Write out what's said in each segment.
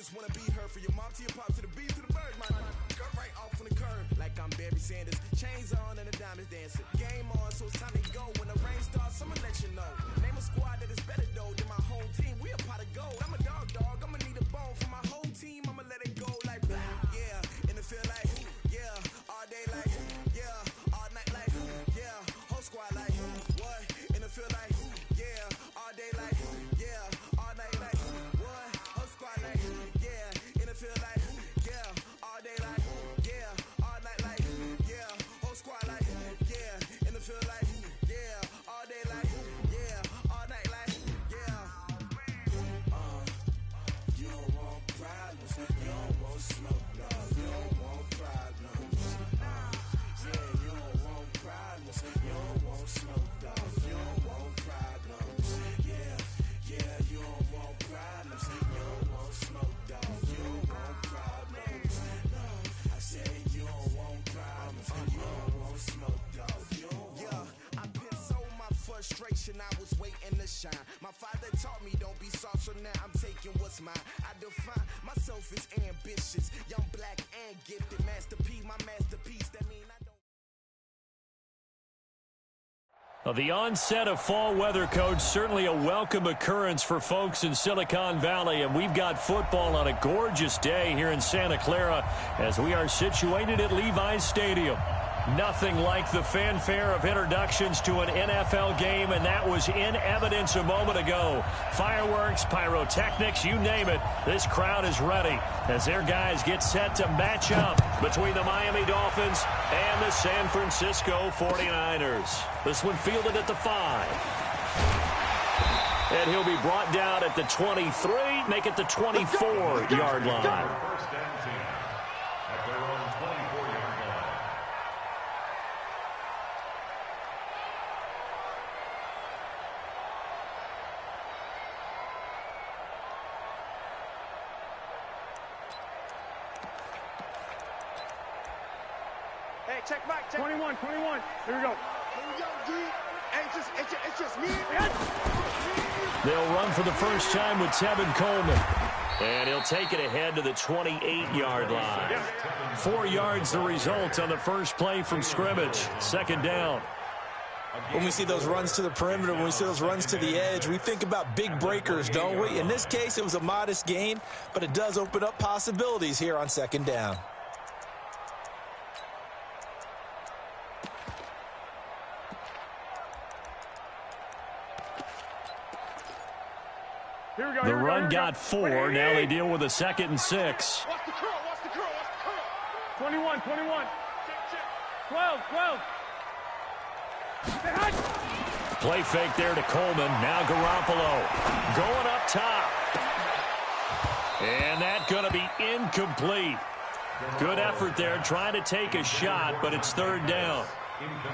just wanna be her. For your mom to your pop to the beat to the bird, my cut right off on the curb like I'm Barry Sanders. Chains on and the diamonds dancing. Game on, so it's time to go. When the rain starts, I'ma let you know. Name a squad that is better though than my home team. We a pot of gold. I'm a dog. I'ma need a bone for my whole team. I'ma let it go like yeah. In the field like yeah. All day like yeah. All night like yeah. Whole squad like what? In the field like yeah. All day like yeah. All night like what? Whole squad like yeah. In the field like yeah. All day like yeah. All night like yeah. Whole squad like yeah. In the field like yeah. All day like yeah. All night like yeah. You don't want problems. You don't want smoke, no. You don't want problems. Yeah, you don't want problems. You don't want smoke, dog. You don't want problems. Yeah, you don't want problems. You don't want smoke, dog. You don't want problems. No, I said you don't want problems. You don't want smoke, dog. You don't want. I put so my frustration. I was waiting to shine. My father taught me don't be soft, so now I'm taking what's mine. I define myself as ambitious, young, black, and gifted. Masterpiece, my masterpiece. That mean I don't. Well, the onset of fall weather, Coach, certainly a welcome occurrence for folks in Silicon Valley, and we've got football on a gorgeous day here in Santa Clara as we are situated at Levi's Stadium. Nothing like the fanfare of introductions to an NFL game, and that was in evidence a moment ago. Fireworks, pyrotechnics, you name it. This crowd is ready as their guys get set to match up between the Miami Dolphins and the San Francisco 49ers. This one fielded at the 5. And he'll be brought down at the 23, make it the 24-yard line. Check back, check. 21. Here we go. Here we go, D. Hey, it's just me. They'll run for the first time with Tevin Coleman. And he'll take it ahead to the 28-yard line. 4 yards the result on the first play from scrimmage. Second down. When we see those runs to the perimeter, when we see those runs to the edge, we think about big breakers, don't we? In this case, it was a modest gain, but it does open up possibilities here on second down. The run got 4. Now they deal with a 2nd and 6. Watch the curl. 21. 12. Play fake there to Coleman. Now Garoppolo going up top. And that's going to be incomplete. Good effort there trying to take a shot, but it's third down.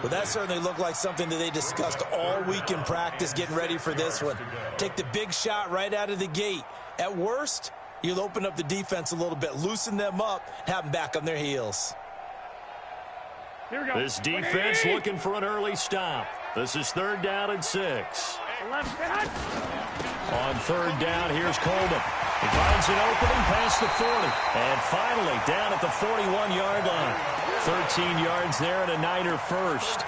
Well, that certainly looked like something that they discussed all week in practice getting ready for this one. Take the big shot right out of the gate. At worst, you'll open up the defense a little bit, loosen them up, have them back on their heels. Here we go. This defense looking for an early stop. This is third down and 6. On third down, here's Coleman. He finds an opening past the 40. And finally down at the 41-yard line. 13 yards there and a Niner first.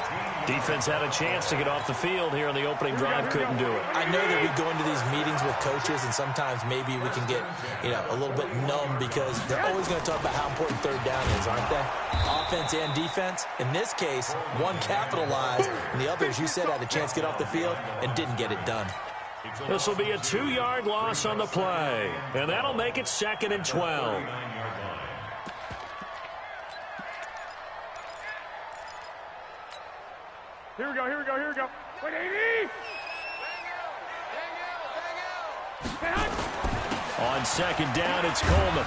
Defense had a chance to get off the field here on the opening drive, couldn't do it. I know that we go into these meetings with coaches, and sometimes maybe we can get, a little bit numb because they're always going to talk about how important third down is, aren't they? Offense and defense. In this case, one capitalized, and the other, as you said, had a chance to get off the field and didn't get it done. This will be a 2-yard loss on the play, and that'll make it 2nd and 12. Here we go. Wait, 80! On second down, it's Coleman.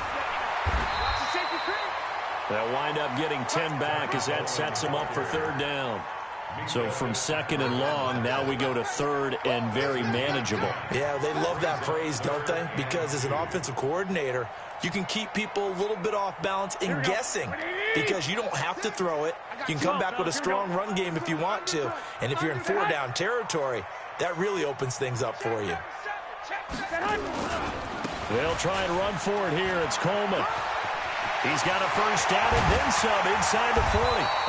They'll wind up getting 10 back as that sets them up for third down. So from second and long, now we go to third and very manageable. Yeah, they love that phrase, don't they? Because as an offensive coordinator, you can keep people a little bit off balance and guessing because you don't have to throw it. You can come back with a strong run game if you want to. And if you're in 4-down territory, that really opens things up for you. They'll try and run for it here. It's Coleman. He's got a first down and then some inside the 40.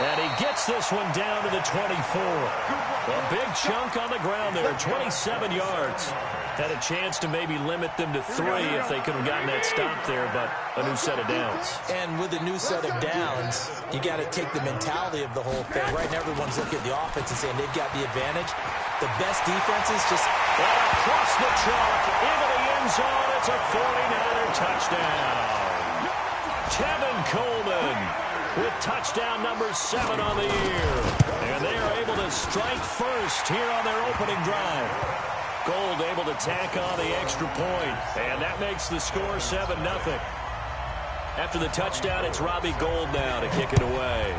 And he gets this one down to the 24. A big chunk on the ground there, 27 yards. Had a chance to maybe limit them to 3 if they could have gotten that stop there, but a new set of downs. And with a new set of downs, you got to take the mentality of the whole thing. Right now, everyone's looking at the offense and saying they've got the advantage. The best defenses just... And across the chalk, into the end zone, it's a 49er touchdown. Kevin Coleman with touchdown number 7 on the year. And they are able to strike first here on their opening drive. Gold able to tack on the extra point. And that makes the score 7-0. After the touchdown, it's Robbie Gould now to kick it away.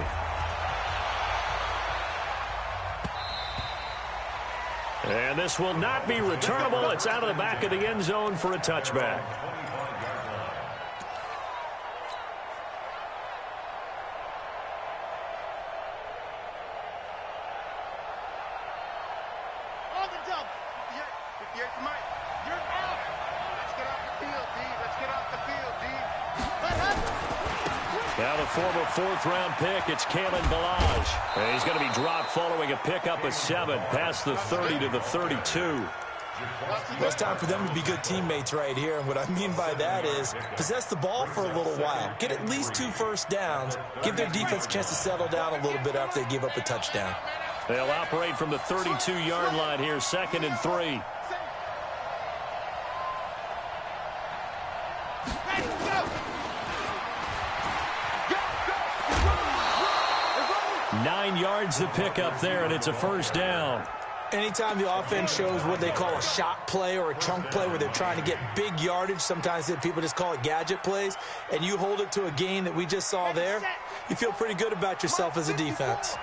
And this will not be returnable. It's out of the back of the end zone for a touchback. Now the former fourth-round pick, it's Kalen Ballage. And he's going to be dropped following a pickup of 7 past the 30 to the 32. Well, it's time for them to be good teammates right here. And what I mean by that is possess the ball for a little while. Get at least 2 first downs. Give their defense a chance to settle down a little bit after they give up a touchdown. They'll operate from the 32-yard line here, 2nd and 3. Nine yards to pick up there, and it's a first down. Anytime the offense shows what they call a shot play or a chunk play where they're trying to get big yardage, sometimes people just call it gadget plays, and you hold it to a gain that we just saw there, you feel pretty good about yourself as a defense.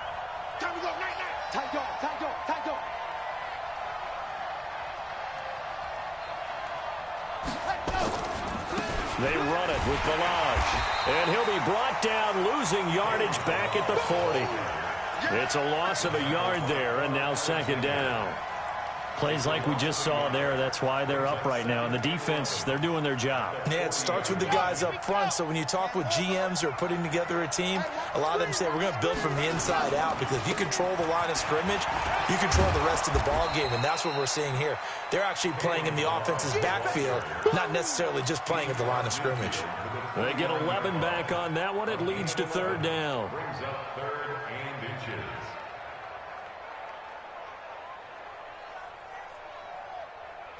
They run it with Ballage. And he'll be brought down, losing yardage back at the 40. It's a loss of a yard there, and now 2nd down. Plays like we just saw there, that's why they're up right now. And the defense, they're doing their job. Yeah, it starts with the guys up front. So when you talk with GMs who are putting together a team, a lot of them say we're going to build from the inside out, because if you control the line of scrimmage, you control the rest of the ball game, and that's what we're seeing here. They're actually playing in the offense's backfield, not necessarily just playing at the line of scrimmage. They get 11 back on that one. It leads to 3rd down.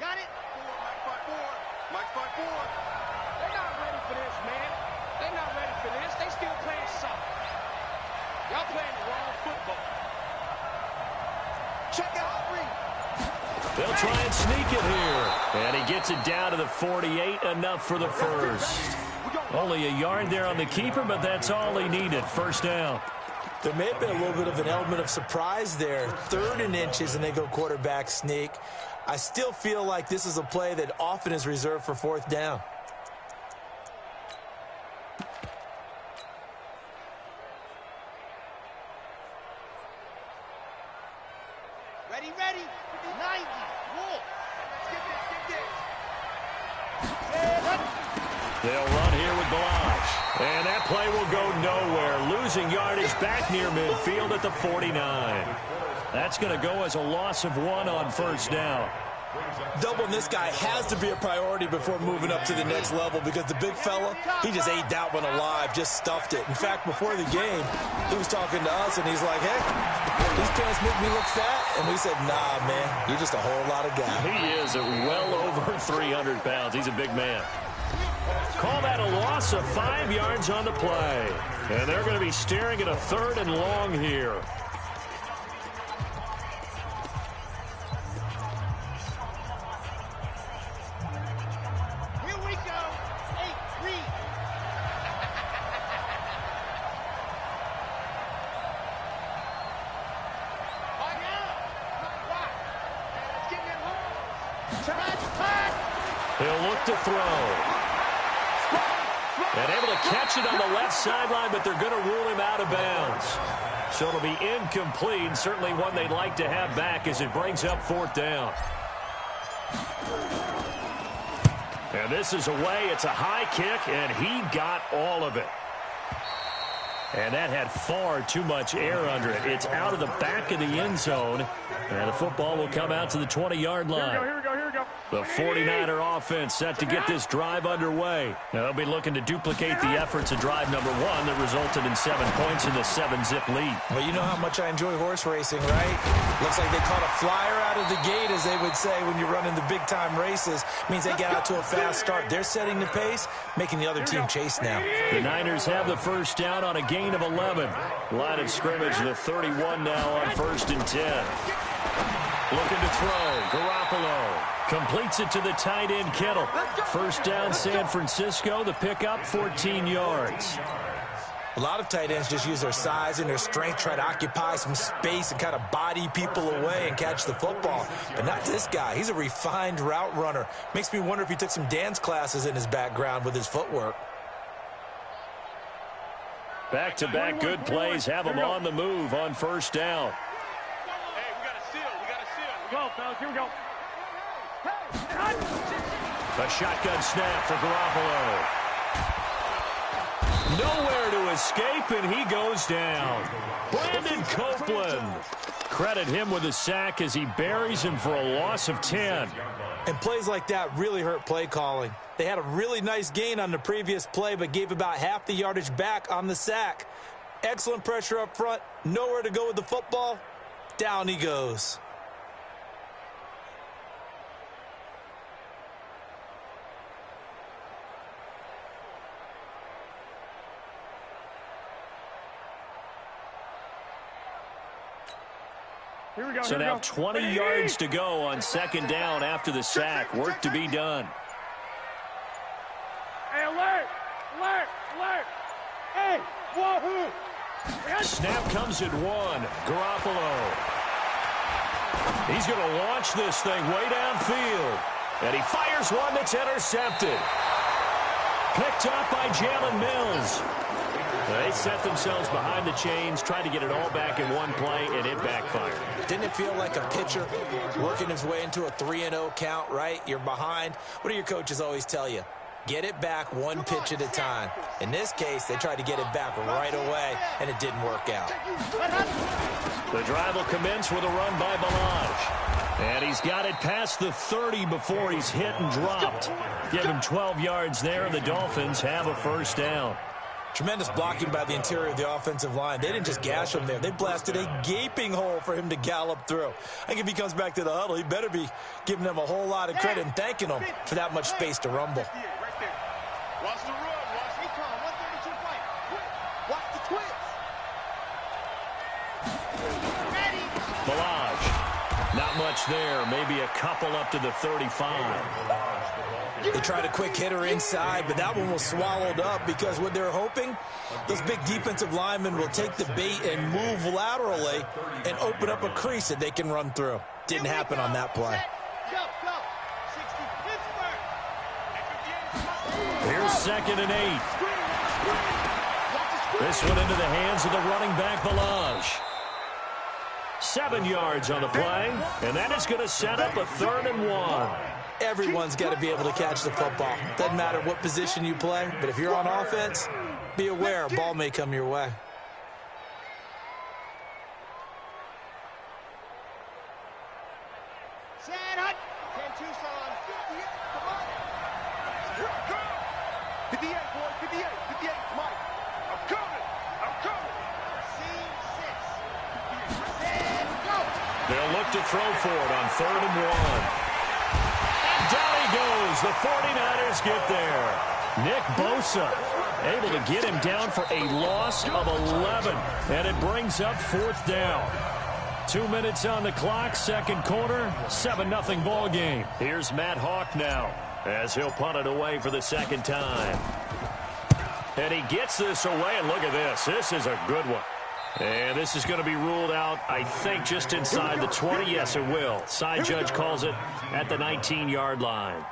Got it. Mike 5-4. They're not ready for this, man. They're not ready for this. They still playing soft. Y'all playing the wrong football. Check out 3. They'll try and sneak it here. And he gets it down to the 48, enough for the first. Only a yard there on the keeper, but that's all he needed. First down. There may have been a little bit of an element of surprise there. 3rd and inches, and they go quarterback sneak. I still feel like this is a play that often is reserved for 4th down. Ready. 90. Wolf. Get this. They'll run here with Ballage. And that play will go nowhere. Losing yardage back near midfield at the 49. That's going to go as a loss of 1 on first down. Doubling this guy has to be a priority before moving up to the next level, because the big fella, he just ate that one alive, just stuffed it. In fact, before the game, he was talking to us, and he's like, hey, these pants make me look fat. And we said, nah, man, you're just a whole lot of guy. He is well over 300 pounds. He's a big man. Call that a loss of 5 yards on the play. And they're going to be staring at a 3rd and long here. Here we go. 8-3. Let's get it home. He'll look to throw. And able to catch it on the left sideline, but they're going to rule him out of bounds. So it'll be incomplete. Certainly one they'd like to have back as it brings up 4th down. And this is away. It's a high kick, and he got all of it. And that had far too much air under it. It's out of the back of the end zone. And the football will come out to the 20-yard line. Here we go. The 49er offense set to get this drive underway. Now they'll be looking to duplicate the efforts of drive number 1 that resulted in 7 points in the 7-zip lead. Well, you know how much I enjoy horse racing, right? Looks like they caught a flyer out of the gate, as they would say when you're running the big-time races. Means they get out to a fast start. They're setting the pace, making the other team chase now. The Niners have the first down on a gain of 11. Line of scrimmage, the 31 now on 1st and 10. Looking to throw. Garoppolo completes it to the tight end, Kittle. First down, San Francisco. The pickup, 14 yards. A lot of tight ends just use their size and their strength, try to occupy some space and kind of body people away and catch the football. But not this guy. He's a refined route runner. Makes me wonder if he took some dance classes in his background with his footwork. Back-to-back good plays have him on the move on first down. Hey, we got a seal. Go, fellas. Here we go. A shotgun snap for Garoppolo. Nowhere to escape, and he goes down. Brandon Copeland. Credit him with a sack as he buries him for a loss of 10. And plays like that really hurt play calling. They had a really nice gain on the previous play, but gave about half the yardage back on the sack. Excellent pressure up front. Nowhere to go with the football. Down he goes. Here we go. So now 20 yards to go on second down after the sack. Work to be done. Hey, alert! Hey, wahoo! Snap comes at 1. Garoppolo. He's going to launch this thing way downfield. And he fires one that's intercepted. Picked up by Jalen Mills. They set themselves behind the chains, tried to get it all back in one play, and it backfired. Didn't it feel like a pitcher working his way into a 3-0 count, right? You're behind. What do your coaches always tell you? Get it back one pitch at a time. In this case, they tried to get it back right away, and it didn't work out. The drive will commence with a run by Balaj. And he's got it past the 30 before he's hit and dropped. Give him 12 yards there, and the Dolphins have a first down. Tremendous blocking by the interior of the offensive line. They didn't just gash him there. They blasted a gaping hole for him to gallop through. I think if he comes back to the huddle, he better be giving them a whole lot of credit and thanking them for that much space to rumble. Watch the run. Watch me come. 132 fight. Watch the twins. Balaj. Not much there. Maybe a couple up to the 35. They tried a quick hitter inside, but that one was swallowed up because what they're hoping, those big defensive linemen will take the bait and move laterally and open up a crease that they can run through. Didn't happen on that play. Here's 2nd and 8. This one into the hands of the running back, Balaj. 7 yards on the play, and that is going to set up a 3rd and 1. Everyone's got to be able to catch the football. Doesn't matter what position you play, but if you're on offense, be aware a ball may come your way. Set hut. 10 Tucson. 58, boys. 58. Mike. I'm coming. Scene 6. Set, go. They'll look to throw for it on 3rd and 1. Down he goes. The 49ers get there. Nick Bosa able to get him down for a loss of 11. And it brings up 4th down. 2 minutes on the clock, second quarter, 7-0 ball game. Here's Matt Hawk now as he'll punt it away for the second time. And he gets this away, and look at this. This is a good one. And this is going to be ruled out, I think, just inside the 20. Yes, it will. Side judge calls it at the 19-yard line.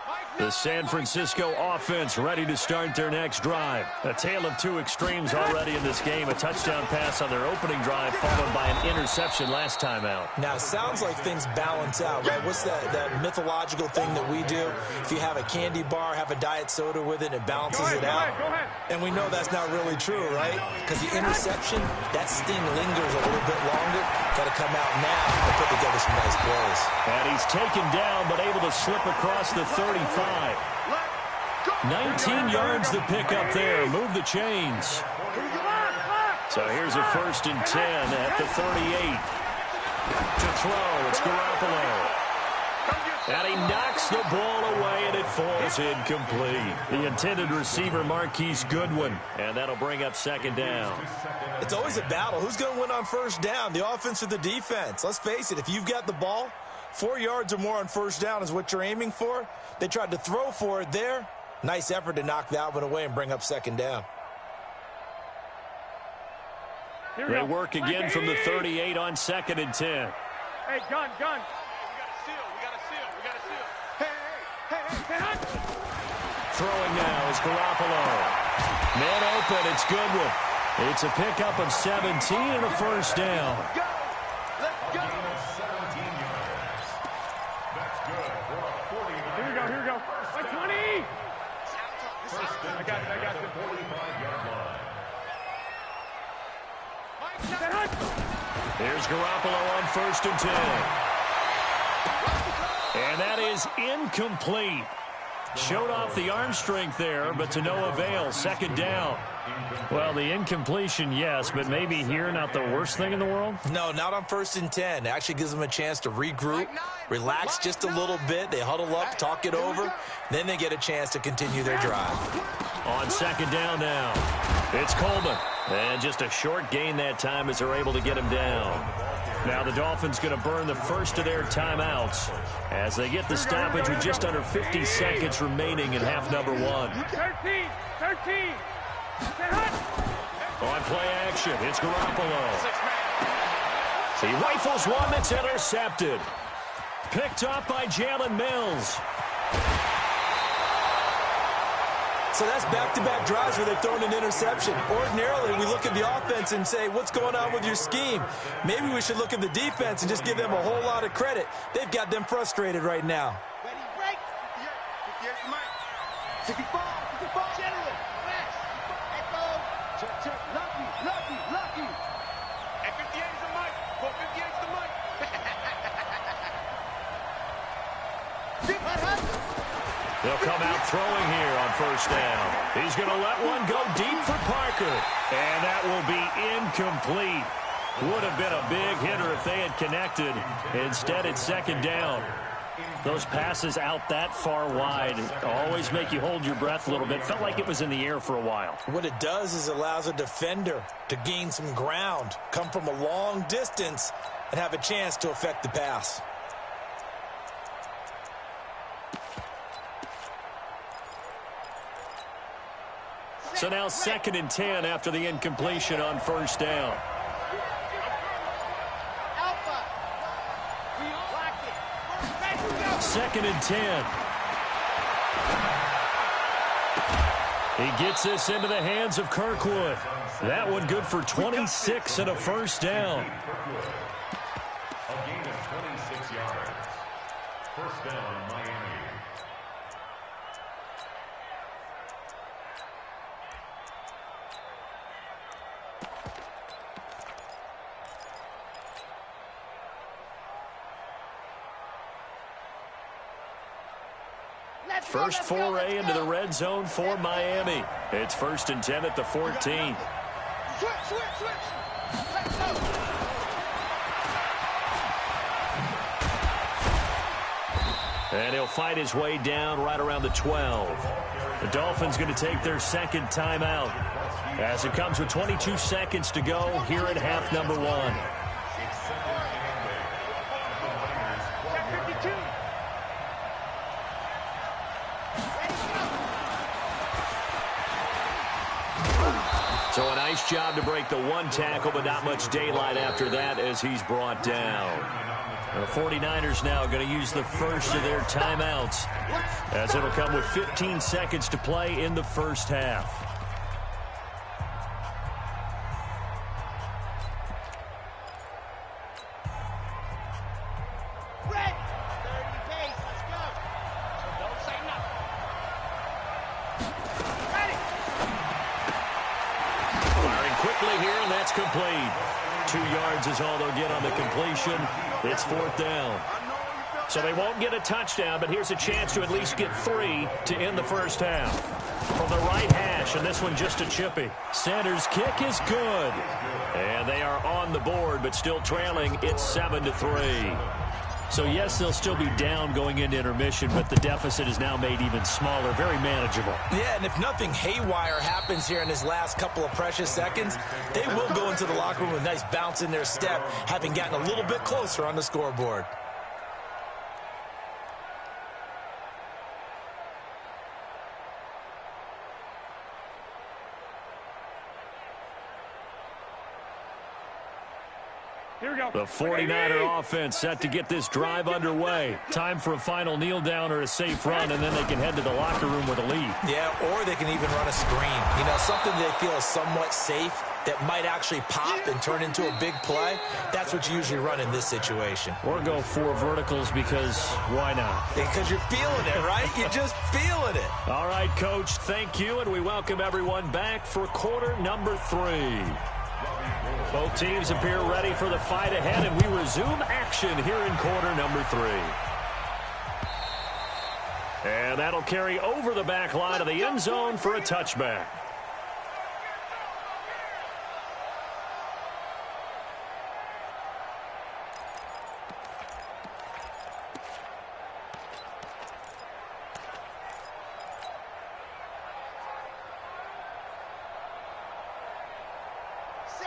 Mike, The San Francisco offense ready to start their next drive. A tale of two extremes already in this game. A touchdown pass on their opening drive followed by an interception last time out. Now, it sounds like things balance out, right? What's that mythological thing that we do? If you have a candy bar, have a diet soda with it, it balances it out. Go ahead. And we know that's not really true, right? Because the interception, that sting lingers a little bit longer. Got to come out now and put together some nice plays. And he's taken down but able to slip across the 35. 19 yards the pick up there. Move the chains. So here's a 1st and 10 at the 38. To throw, it's Garoppolo. And he knocks the ball away, and it falls incomplete. The intended receiver, Marquise Goodwin. And that'll bring up 2nd down. It's always a battle. Who's going to win on 1st down, the offense or the defense? Let's face it, if you've got the ball, 4 yards or more on 1st down is what you're aiming for. They tried to throw for it there. Nice effort to knock that one away and bring up 2nd down. They work again from the 38 on 2nd and 10. Hey, gun. We got to seal. Hey. Throwing now is Garoppolo. Man open, it's Goodwin. It's a pickup of 17 and a 1st down. Let's go. Here we go. 20. I got it. Here's Garoppolo on 1st and 10. And that is incomplete. Showed off the arm strength there, but to no avail. 2nd down. Well, the incompletion, yes, but maybe here not the worst thing in the world? No, not on 1st and 10. It actually gives them a chance to regroup, relax just a little bit. They huddle up, talk it over. Then they get a chance to continue their drive. On 2nd down now, it's Coleman. And just a short gain that time as they're able to get him down. Now the Dolphins going to burn the first of their timeouts as they get the stoppage with just under 50 seconds remaining in half number 1. 13. On play action, it's Garoppolo. He rifles one that's intercepted. Picked up by Jalen Mills. So that's back-to-back drives where they've thrown an interception. Ordinarily, we look at the offense and say, what's going on with your scheme? Maybe we should look at the defense and just give them a whole lot of credit. They've got them frustrated right now. Ready, break. 58, 64, General, Max, Echo, check, lucky. And 58 is the mic. 58 is the mic. They'll come out throwing here on 1st down. He's going to let one go deep for Parker. And that will be incomplete. Would have been a big hitter if they had connected. Instead, it's 2nd down. Those passes out that far wide always make you hold your breath a little bit. Felt like it was in the air for a while. What it does is it allows a defender to gain some ground, come from a long distance, and have a chance to affect the pass. So now 2nd and 10 after the incompletion on 1st down. Alpha. We lock it. 2nd and 10. He gets this into the hands of Kirkwood. That one good for 26 and a 1st down. A gain of 26 yards. 1st down, Miami. First foray into the red zone for Miami. It's 1st and 10 at the 14. Switch. Let's go. And he'll fight his way down right around the 12. The Dolphins going to take their 2nd timeout as it comes with 22 seconds to go here at half number 1. So a nice job to break the one tackle, but not much daylight after that as he's brought down. The 49ers now going to use the first of their timeouts, as it'll come with 15 seconds to play in the first half. Complete. 2 yards is all they'll get on the completion. It's 4th down. So they won't get a touchdown, but here's a chance to at least get 3 to end the first half. From the right hash, and this one just a chippy. Sanders' kick is good. And they are on the board, but still trailing. It's 7-3. So, yes, they'll still be down going into intermission, but the deficit is now made even smaller, very manageable. Yeah, and if nothing haywire happens here in his last couple of precious seconds, they will go into the locker room with a nice bounce in their step, having gotten a little bit closer on the scoreboard. The 49er offense set to get this drive underway. Time for a final kneel down or a safe run, and then they can head to the locker room with a lead. Yeah, or they can even run a screen. You know, something they feel is somewhat safe that might actually pop and turn into a big play. That's what you usually run in this situation. Or go 4 verticals because why not? Because you're feeling it, right? You're just feeling it. All right, Coach, thank you, and we welcome everyone back for quarter number 3. Both teams appear ready for the fight ahead, and we resume action here in quarter number 3. And that'll carry over the back line of the end zone for a touchback.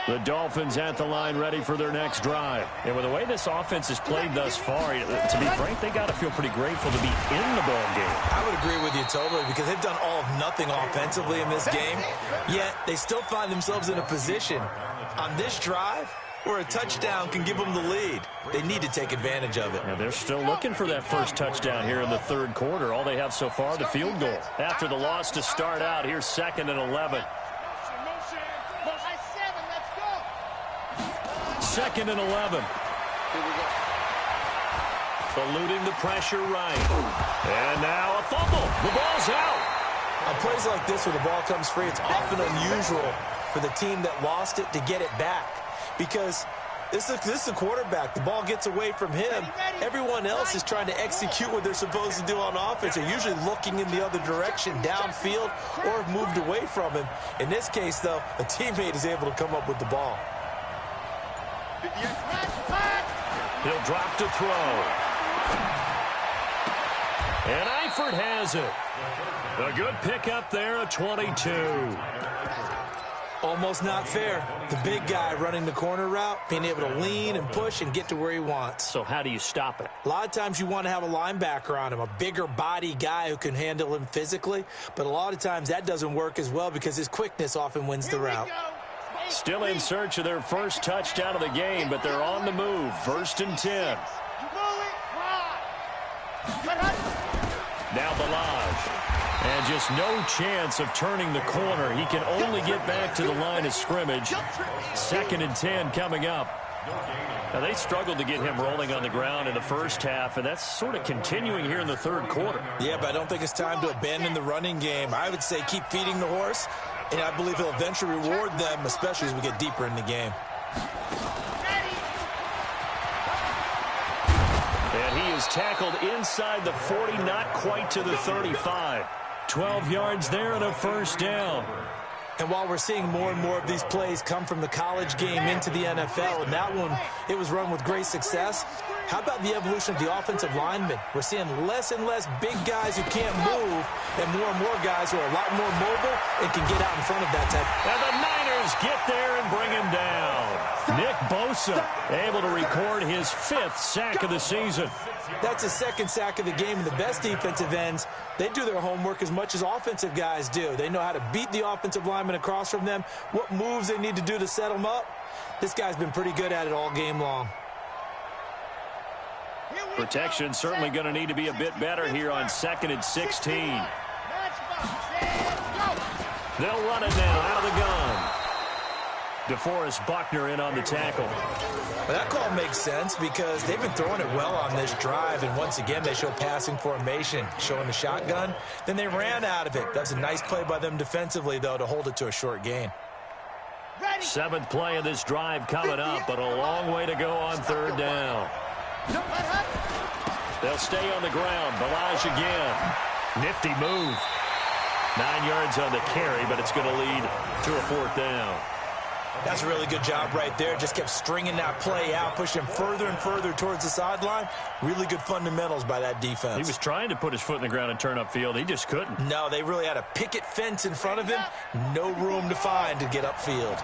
The Dolphins at the line ready for their next drive. And with the way this offense has played thus far, to be frank, they got to feel pretty grateful to be in the ball game. I would agree with you totally, because they've done all of nothing offensively in this game, yet they still find themselves in a position on this drive where a touchdown can give them the lead. They need to take advantage of it. And they're still looking for that first touchdown here in the third quarter. All they have so far, the field goal. After the loss to start out, here's 2nd and 11. 2nd and 11. Eluding the pressure right. And now a fumble. The ball's out. On plays like this where the ball comes free, it's often unusual for the team that lost it to get it back. Because this is the quarterback. The ball gets away from him. Everyone else is trying to execute what they're supposed to do on offense. They're usually looking in the other direction, downfield, or have moved away from him. In this case, though, a teammate is able to come up with the ball. He'll drop to throw. And Eifert has it. A good pickup there, a 22. Almost not fair. The big guy running the corner route, being able to lean and push and get to where he wants. So how do you stop it? A lot of times you want to have a linebacker on him, a bigger body guy who can handle him physically. But a lot of times that doesn't work as well because his quickness often wins the route. Still in search of their first touchdown of the game, but they're on the move. 1st and 10. Now Balaj. And just no chance of turning the corner. He can only get back to the line of scrimmage. 2nd and 10 coming up. Now, they struggled to get him rolling on the ground in the first half, and that's sort of continuing here in the third quarter. Yeah, but I don't think it's time to abandon the running game. I would say keep feeding the horse, and I believe he'll eventually reward them, especially as we get deeper in the game. And he is tackled inside the 40, not quite to the 35. 12 yards there and a first down. And while we're seeing more and more of these plays come from the college game into the NFL, and that one, it was run with great success, how about the evolution of the offensive linemen? We're seeing less and less big guys who can't move, and more guys who are a lot more mobile and can get out in front of that type. And the Niners get there and bring him down. Nick Bosa able to record his 5th sack of the season. That's his 2nd sack of the game, and the best defensive ends, they do their homework as much as offensive guys do. They know how to beat the offensive lineman across from them, what moves they need to do to set them up. This guy's been pretty good at it all game long. Protection certainly going to need to be a bit better here on 2nd and 16. They'll run it now out of the gun. DeForest Buckner in on the tackle. Well, that call makes sense because they've been throwing it well on this drive, and once again they show passing formation, showing the shotgun. Then they ran out of it. That's a nice play by them defensively, though, to hold it to a short gain. 7th play of this drive coming up, but a long way to go on 3rd down. They'll stay on the ground. Balaj again. Nifty move. 9 yards on the carry, but it's going to lead to a 4th down. That's a really good job right there. Just kept stringing that play out, pushing him further and further towards the sideline. Really good fundamentals by that defense. He was trying to put his foot in the ground and turn upfield. He just couldn't. No, they really had a picket fence in front of him. No room to find to get upfield.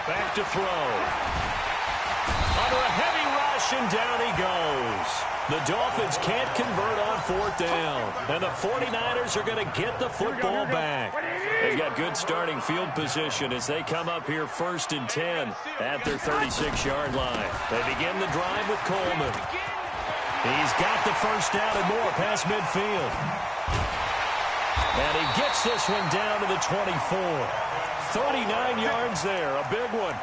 Back to throw. Under a heavy rush, and down he goes. The Dolphins can't convert on 4th down. And the 49ers are going to get the football back. They've got good starting field position as they come up here 1st and 10 at their 36-yard line. They begin the drive with Coleman. He's got the 1st down and more past midfield. And he gets this one down to the 24. 39 yards there, a big one.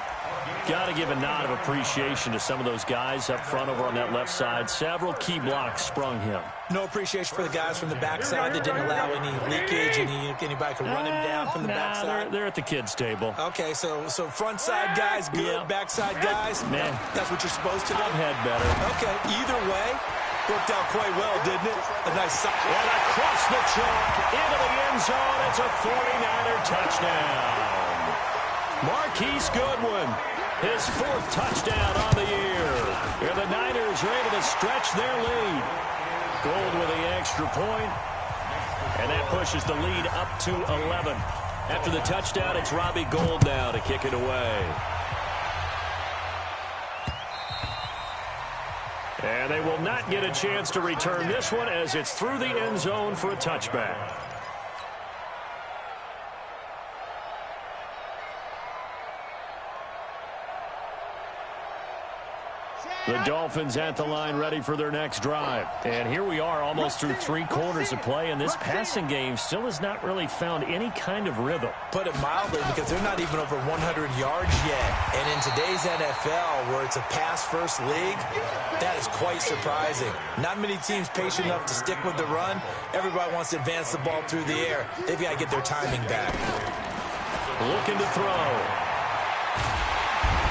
Got to give a nod of appreciation to some of those guys up front over on that left side. Several key blocks sprung him. No appreciation for the guys from the backside that didn't allow any leakage. Anybody could run him down from the backside. They're at the kids' table. Okay, so front side guys good, yeah. Backside guys, man, that's what you're supposed to do. I've had better. Okay, either way, worked out quite well, didn't it? A nice side. And across the chalk into the end zone. It's a 49er touchdown. Marquise Goodwin, his 4th touchdown on the year. And the Niners are able to stretch their lead. Gold with the extra point. And that pushes the lead up to 11. After the touchdown, it's Robbie Gould now to kick it away. And they will not get a chance to return this one as it's through the end zone for a touchback. The Dolphins at the line ready for their next drive. And here we are almost through 3 quarters of play, and this passing game still has not really found any kind of rhythm. Put it mildly, because they're not even over 100 yards yet. And in today's NFL, where it's a pass-first league, that is quite surprising. Not many teams patient enough to stick with the run. Everybody wants to advance the ball through the air. They've got to get their timing back. Looking to throw.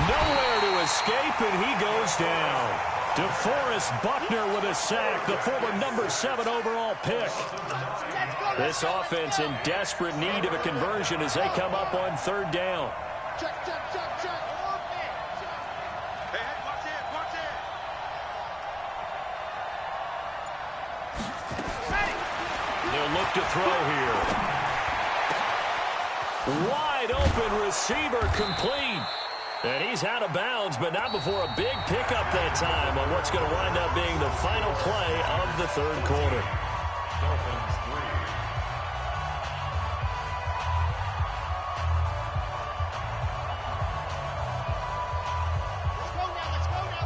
Nowhere to escape, and he goes down. DeForest Buckner with a sack, the former number 7 overall pick. This offense in desperate need of a conversion as they come up on 3rd down. Check. Hey, watch it. They'll look to throw here. Wide open receiver complete. And he's out of bounds, but not before a big pickup that time on what's going to wind up being the final play of the 3rd quarter. Dolphins 3.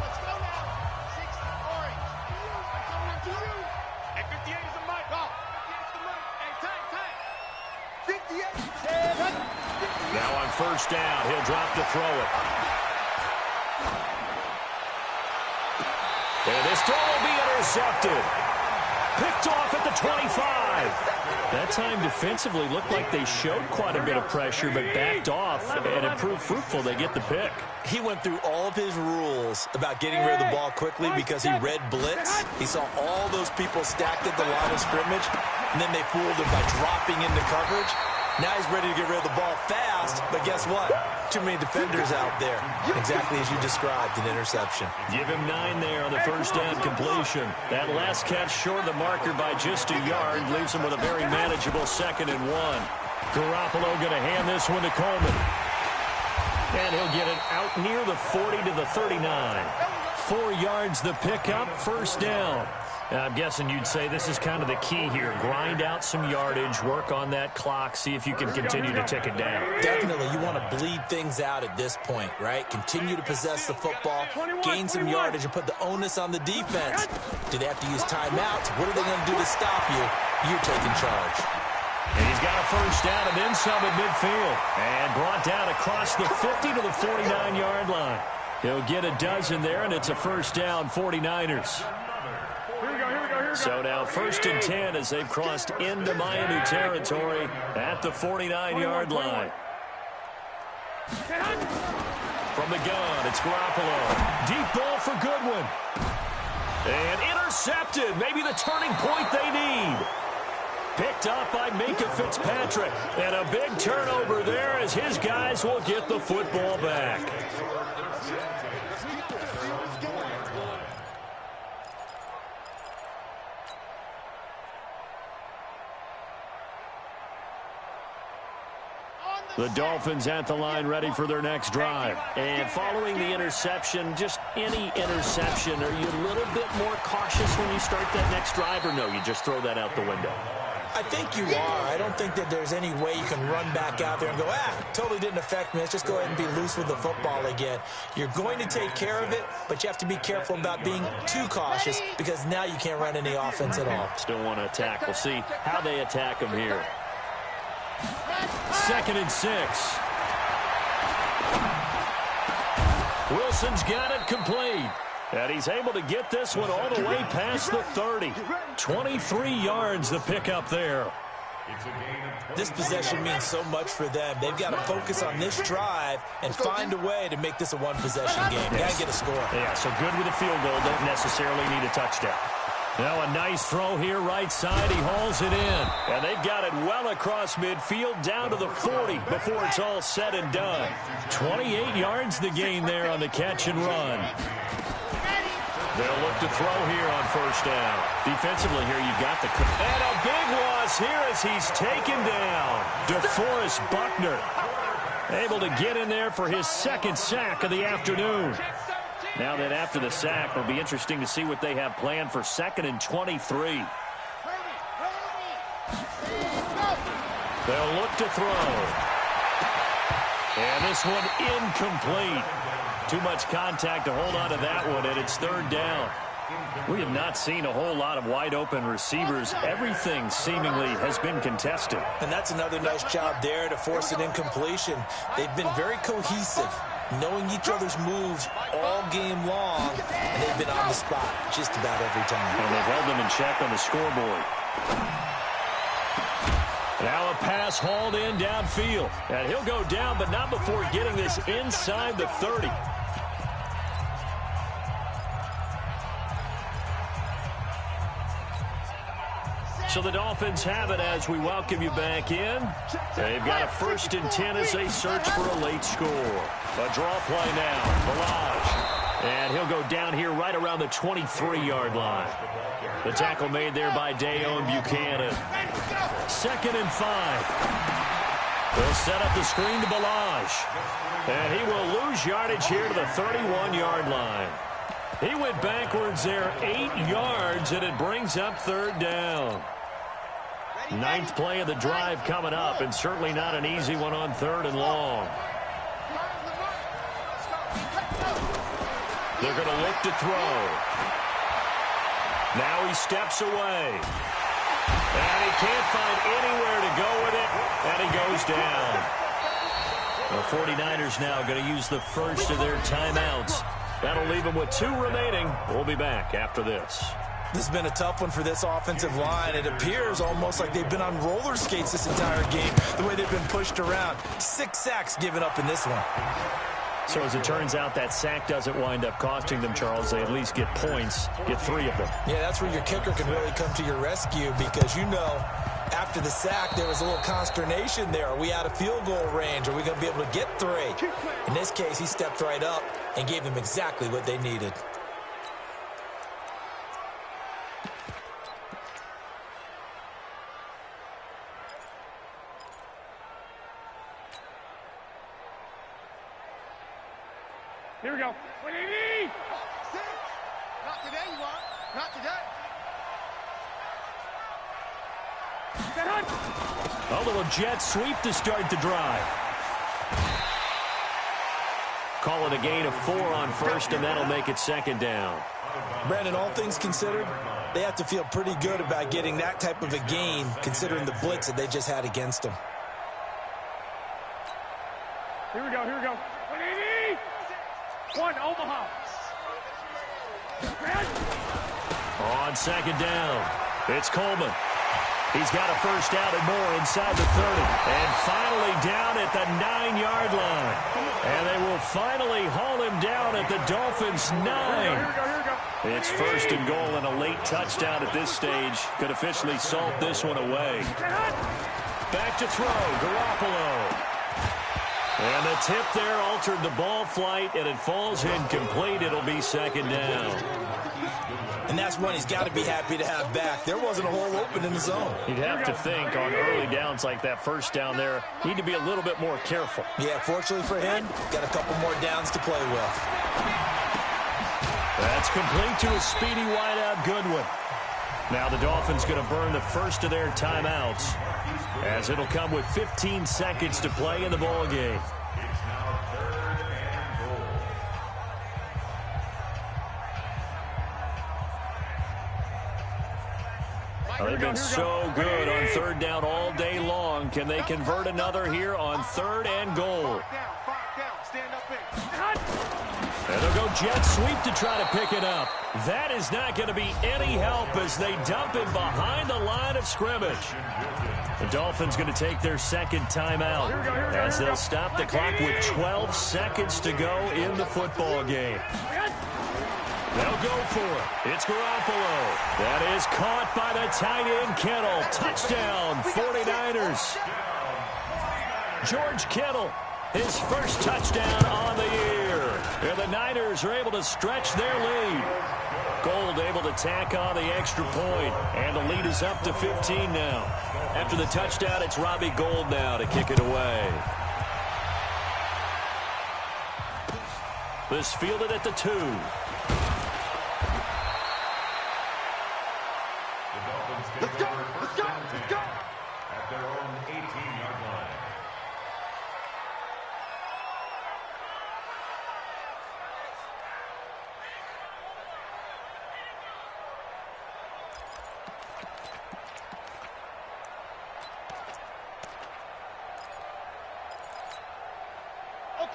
Let's go now. 6 orange. I'm coming up to you. Hey, 58 is the mic. Go. 58 is the mic. Hey, time. 58. Now on 1st down, he'll drop to throw it. And this throw will be intercepted. Picked off at the 25. That time defensively looked like they showed quite a bit of pressure, but backed off, and it proved fruitful. They get the pick. He went through all of his rules about getting rid of the ball quickly because he read blitz. He saw all those people stacked at the line of scrimmage, and then they fooled him by dropping into coverage. Now he's ready to get rid of the ball fast, but guess what? Too many defenders out there. Exactly as you described, an interception. Give him 9 there on the 1st down completion. That last catch short of the marker by just a yard leaves him with a very manageable 2nd and 1. Garoppolo going to hand this one to Coleman. And he'll get it out near the 40 to the 39. 4 yards the pickup, 1st down. I'm guessing you'd say this is kind of the key here. Grind out some yardage, work on that clock, see if you can continue to tick it down. Definitely, you want to bleed things out at this point, right? Continue to possess the football, gain some yardage, and put the onus on the defense. Do they have to use timeouts? What are they going to do to stop you? You're taking charge. And he's got a first down and then some at midfield. And brought down across the 50 to the 49-yard line. He'll get a dozen there, and it's a first down, 49ers. So now 1st and 10 as they've crossed into Miami territory at the 49-yard line. From the gun, it's Garoppolo. Deep ball for Goodwin. And intercepted. Maybe the turning point they need. Picked up by Minka Fitzpatrick. And a big turnover there as his guys will get the football back. The Dolphins at the line ready for their next drive. And following the interception, just any interception, are you a little bit more cautious when you start that next drive, or no, you just throw that out the window? I think you are. I don't think that there's any way you can run back out there and go, totally didn't affect me. Let's just go ahead and be loose with the football again. You're going to take care of it, but you have to be careful about being too cautious because now you can't run any offense at all. Still want to attack. We'll see how they attack him here. 2nd and 6. Wilson's got it complete. And he's able to get this one all the way past the 30. 23 yards the pickup there. This possession means so much for them. They've got to focus on this drive and find a way to make this a one-possession game. Got to get a score. Yeah, so good with a field goal. Don't necessarily need a touchdown. Now a nice throw here right side. He hauls it in. And they've got it well across midfield down to the 40 before it's all said and done. 28 yards the gain there on the catch and run. They'll look to throw here on first down. Defensively here, you've got the... And a big loss here as he's taken down. DeForest Buckner able to get in there for his 2nd sack of the afternoon. Now that after the sack, it'll be interesting to see what they have planned for 2nd and 23. They'll look to throw. And this one incomplete. Too much contact to hold on to that one, and it's 3rd down. We have not seen a whole lot of wide-open receivers. Everything seemingly has been contested. And that's another nice job there to force an incompletion. They've been very cohesive, knowing each other's moves all game long, and they've been on the spot just about every time. And they've held them in check on the scoreboard. Now a pass hauled in downfield. And he'll go down, but not before getting this inside the 30. So the Dolphins have it as we welcome you back in. They've got a 1st and 10 as they search for a late score. A draw play now. Barrage. And he'll go down here right around the 23-yard line. The tackle made there by Dayon Buchanan. 2nd and 5. They'll set up the screen to Barrage. And he will lose yardage here to the 31-yard line. He went backwards there 8 yards, and it brings up 3rd down. 9th play of the drive coming up, and certainly not an easy one on 3rd and long. They're going to look to throw. Now he steps away. And he can't find anywhere to go with it, and he goes down. The 49ers now going to use the first of their timeouts. That'll leave them with 2 remaining. We'll be back after this. This has been a tough one for this offensive line. It appears almost like they've been on roller skates this entire game, the way they've been pushed around. 6 sacks given up in this one. So as it turns out, that sack doesn't wind up costing them, Charles. They at least get points, get 3 of them. Yeah, that's where your kicker can really come to your rescue because, you know, after the sack, there was a little consternation there. Are we out of field goal range? Are we going to be able to get 3? In this case, he stepped right up and gave them exactly what they needed. Here we go. Not today, you are. Not today. A little jet sweep to start the drive. Call it a gain of 4 on first, and that'll make it second down. Brandon, all things considered, they have to feel pretty good about getting that type of a gain, considering the blitz that they just had against them. Here we go, here we go. 180! 1, Omaha. On second down, it's Coleman. He's got a first down and more inside the 30. And finally down at the 9-yard line. And they will finally haul him down at the Dolphins' 9. It's first and goal, and a late touchdown at this stage could officially salt this one away. Back to throw, Garoppolo. And the tip there altered the ball flight, and it falls incomplete. It'll be second down. And that's one he's got to be happy to have back. There wasn't a hole open in the zone. You'd have to think on early downs like that first down there, need to be a little bit more careful. Yeah, fortunately for him, got a couple more downs to play with. That's complete to a speedy wideout Goodwin. Now the Dolphins going to burn the first of their timeouts, as it'll come with 15 seconds to play in the ball game. They've been so good on third down all day long. Can they convert another here on third and goal? And they'll go jet sweep to try to pick it up. That is not going to be any help as they dump him behind the line of scrimmage. The Dolphins going to take their second timeout as they'll stop the clock with 12 seconds to go in the football game. They'll go for it. It's Garoppolo. That is caught by the tight end, Kittle. Touchdown, 49ers. George Kittle, his first touchdown on the year. And the Niners are able to stretch their lead. Gold able to tack on the extra point, and the lead is up to 15 now. After the touchdown, it's Robbie Gould now to kick it away. This fielded at the 2. Let's go, let's go, let's go. At their own 18-yard line.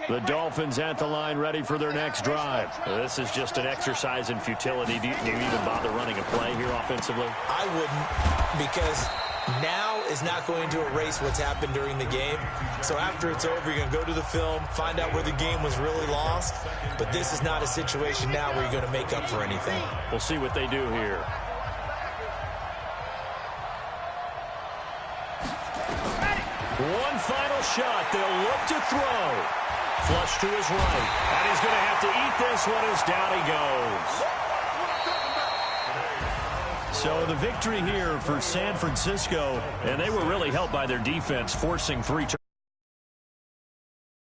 The Dolphins at the line ready for their next drive. This is just an exercise in futility. Do you even bother running a play here offensively? I wouldn't, because now is not going to erase what's happened during the game. So after it's over, you're going to go to the film, find out where the game was really lost. But this is not a situation now where you're going to make up for anything. We'll see what they do here. One final shot. They'll look to throw. Flush to his right. And he's going to have to eat this one as down he goes. So the victory here for San Francisco, and they were really helped by their defense, forcing 3 turnovers.